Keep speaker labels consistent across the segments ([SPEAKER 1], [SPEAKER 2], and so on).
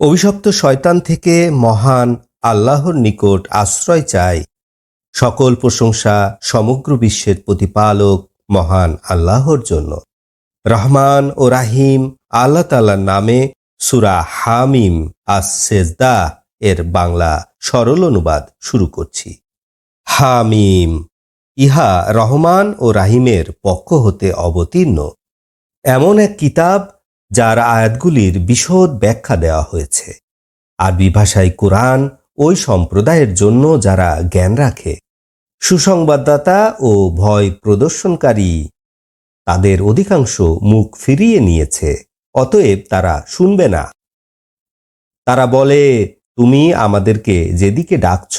[SPEAKER 1] অভিশপ্ত শয়তান থেকে মহান আল্লাহর নিকট আশ্রয় চাই। সকল প্রশংসা সমগ্র বিশ্বের প্রতিপালক মহান আল্লাহর জন্য। রহমান ও রাহিম আল্লাহ তাআলার নামে। সূরা হামিম আস-সেজদা এর বাংলা সরল অনুবাদ শুরু করছি। হামিম, ইহা রহমান ও রাহিমের পক্ষ হতে অবতীর্ণ এমন এক কিতাব যার আয়াতগুলির বিশদ ব্যাখ্যা দেওয়া হয়েছে। আরবি ভাষায় কোরআন ওই সম্প্রদায়ের জন্য যারা জ্ঞান রাখে, সুসংবাদদাতা ও ভয় প্রদর্শনকারী। তাদের অধিকাংশ মুখ ফিরিয়ে নিয়েছে, অতএব তারা শুনবে না। তারা বলে, তুমি আমাদেরকে যেদিকে ডাকছ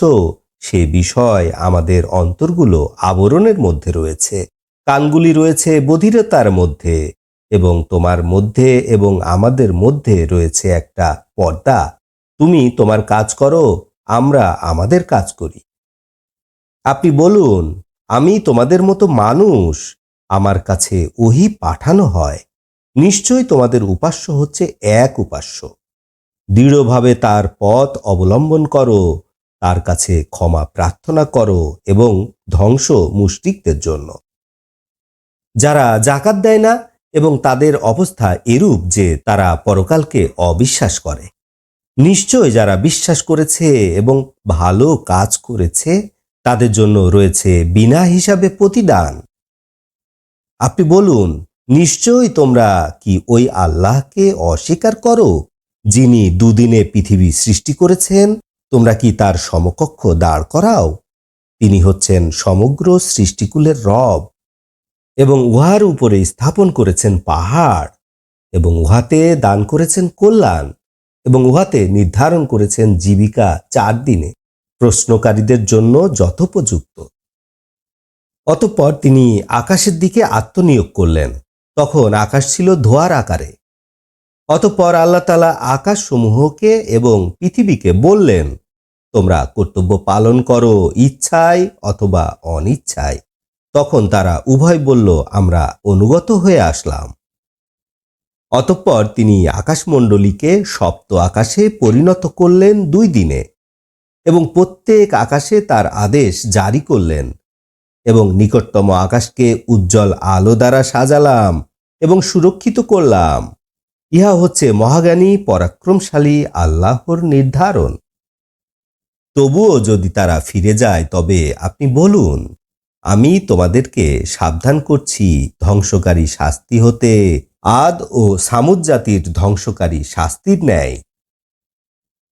[SPEAKER 1] সে বিষয় আমাদের অন্তরগুলো আবরণের মধ্যে রয়েছে, কানগুলি রয়েছে বধিরতার মধ্যে, এবং তোমার মধ্যে এবং আমাদের মধ্যে রয়েছে একটা পর্দা। তুমি তোমার কাজ করো, আমরা আমাদের কাজ করি। আপনি বলুন, আমি তোমাদের মতো মানুষ, আমার কাছে ওহী পাঠানো হয়। নিশ্চয়ই তোমাদের উপাস্য হচ্ছে এক উপাস্য। দৃঢ়ভাবে তার পথ অবলম্বন করো, তার কাছে ক্ষমা প্রার্থনা করো এবং ধ্বংস মুশরিকদের জন্য। যারা যাকাত দেয় না এবং তাদের অবস্থা এরূপ যে তারা পরকালকে অবিশ্বাস করে। নিশ্চয় যারা বিশ্বাস করেছে এবং ভালো কাজ করেছে তাদের জন্য রয়েছে বিনা হিসাবে প্রতিদান। আপনি বলুন, নিশ্চয়ই তোমরা কি ওই আল্লাহকে অস্বীকার করো যিনি দুদিনে পৃথিবী সৃষ্টি করেছেন? তোমরা কি তার সমকক্ষ দাঁড় করাও? তিনি হচ্ছেন সমগ্র সৃষ্টিকুলের রব এবং উহার উপরে স্থাপন করেছেন পাহাড় এবং উহাতে দান করেছেন কল্যাণ এবং উহাতে নির্ধারণ করেছেন জীবিকা 4 দিনে প্রশ্নকারীদের জন্য যথোপযুক্ত। অতঃপর তিনি আকাশের দিকে আত্মনিয়োগ করলেন, তখন আকাশ ছিল ধোঁয়ার আকারে। অতঃপর আল্লাহ তাআলা আকাশসমূহকে এবং পৃথিবীকে বললেন, তোমরা কর্তব্য পালন করো ইচ্ছায় অথবা অনিচ্ছায়। তখন তারা উভয় বলল, আমরা অনুগত হয়ে আসলাম। অতঃপর তিনি আকাশমণ্ডলীকে সপ্ত আকাশে পরিণত করলেন 2 দিনে এবং প্রত্যেক আকাশে তার আদেশ জারি করলেন এবং নিকটতম আকাশকে উজ্জ্বল আলো দ্বারা সাজালাম এবং সুরক্ষিত করলাম। ইহা হচ্ছে মহাজ্ঞানী পরাক্রমশালী আল্লাহর নির্ধারণ। তবুও যদি তারা ফিরে যায় তবে আপনি বলুন, আমি তোমাদেরকে সাবধান করছি ধ্বংসকারী শাস্তি হতে, আদ ও সামুদ জাতির ধ্বংসকারী শাস্তির ন্যায়।